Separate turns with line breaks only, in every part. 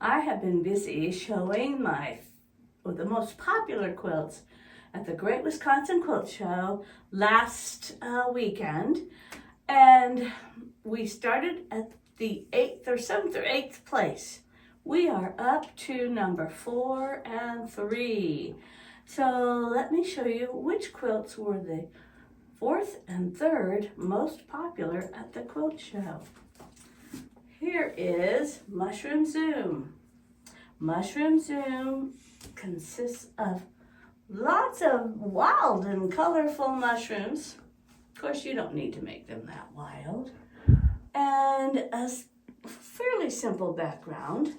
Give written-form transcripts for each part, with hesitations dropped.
I have been busy showing the most popular quilts at the Great Wisconsin Quilt Show last weekend, and we started at the 7th or 8th place. We are up to number 4 and 3. So let me show you which quilts were the 4th and 3rd most popular at the quilt show. Here is Mushroom Zoom. Mushroom Zoom consists of lots of wild and colorful mushrooms. Of course, you don't need to make them that wild. And a fairly simple background.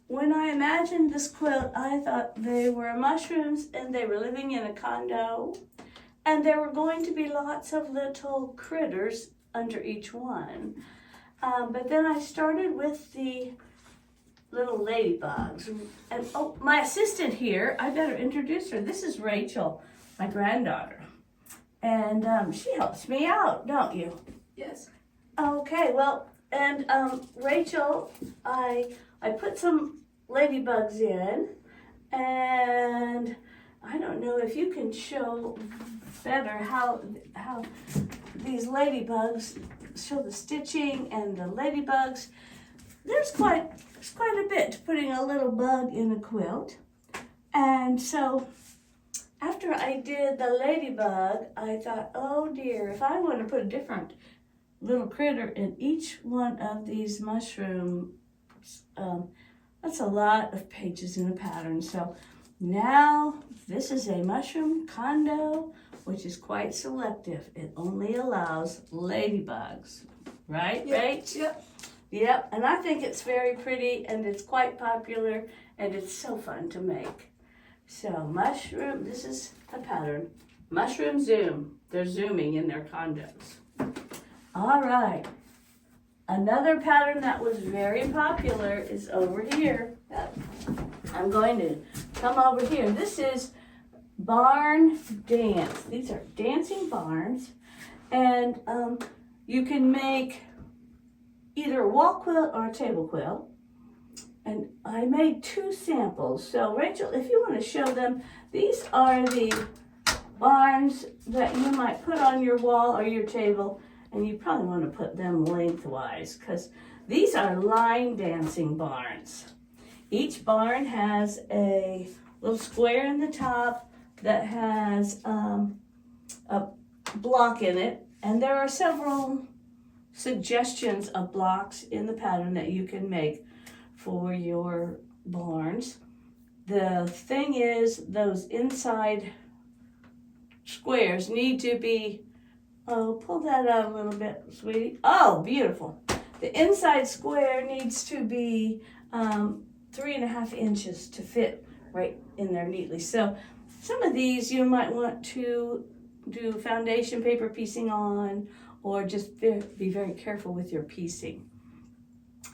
When I imagined this quilt, I thought they were mushrooms and they were living in a condo, and there were going to be lots of little critters under each one. But then I started with the little ladybugs. And oh, my assistant here, I better introduce her. This is Rachel, my granddaughter. And she helps me out, don't you?
Yes.
Okay, well, and Rachel, I put some ladybugs in, and I don't know if you can show better how these ladybugs show the stitching and the ladybugs. There's quite a bit to putting a little bug in a quilt. And so after I did the ladybug, I thought, oh dear, if I want to put a different little critter in each one of these mushrooms, that's a lot of pages in a pattern. So now this is a mushroom condo, which is quite selective. It only allows ladybugs, right?
Yep.
Right?
Yep.
Yep, and I think it's very pretty, and it's quite popular, and it's so fun to make. So mushroom, this is a pattern. Mushroom Zoom. They're zooming in their condos. All right. Another pattern that was very popular is over here. I'm going to come over here. This is barn dance. These are dancing barns, and you can make either a wall quilt or a table quilt. And I made 2 samples. So Rachel, if you want to show them, these are the barns that you might put on your wall or your table, and you probably want to put them lengthwise because these are line dancing barns. Each barn has a little square in the top that has a block in it, and there are several suggestions of blocks in the pattern that you can make for your barns. The thing is, those inside squares need to be, pull that out a little bit, sweetie. Oh, beautiful. The inside square needs to be 3.5 inches to fit right in there neatly. So some of these you might want to do foundation paper piecing on, or just be very careful with your piecing.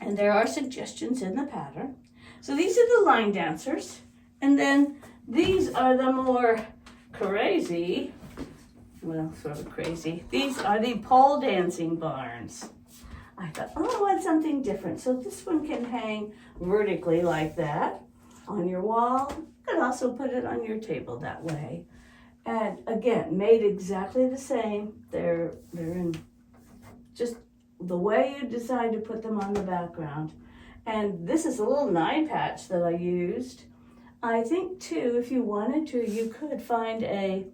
And there are suggestions in the pattern. So these are the line dancers. And then these are the more crazy, well, sort of crazy. These are the pole dancing barns. I thought, oh, I want something different. So this one can hang vertically like that on your wall. You could also put it on your table that way. And again, made exactly the same. They're in just the way you decide to put them on the background. And this is a little 9 patch that I used. I think too, if you wanted to, you could find a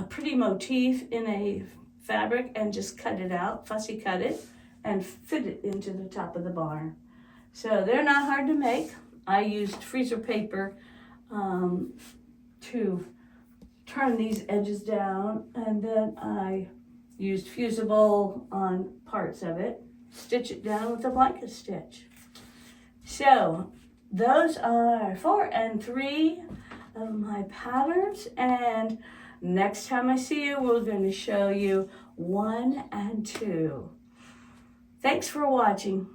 pretty motif in a fabric and just cut it out, fussy cut it, and fit it into the top of the barn. So they're not hard to make. I used freezer paper to turn these edges down, and then I used fusible on parts of it, stitch it down with a blanket stitch. So those are 4 and 3 of my patterns, and next time I see you, we're going to show you 1 and 2. Thanks for watching.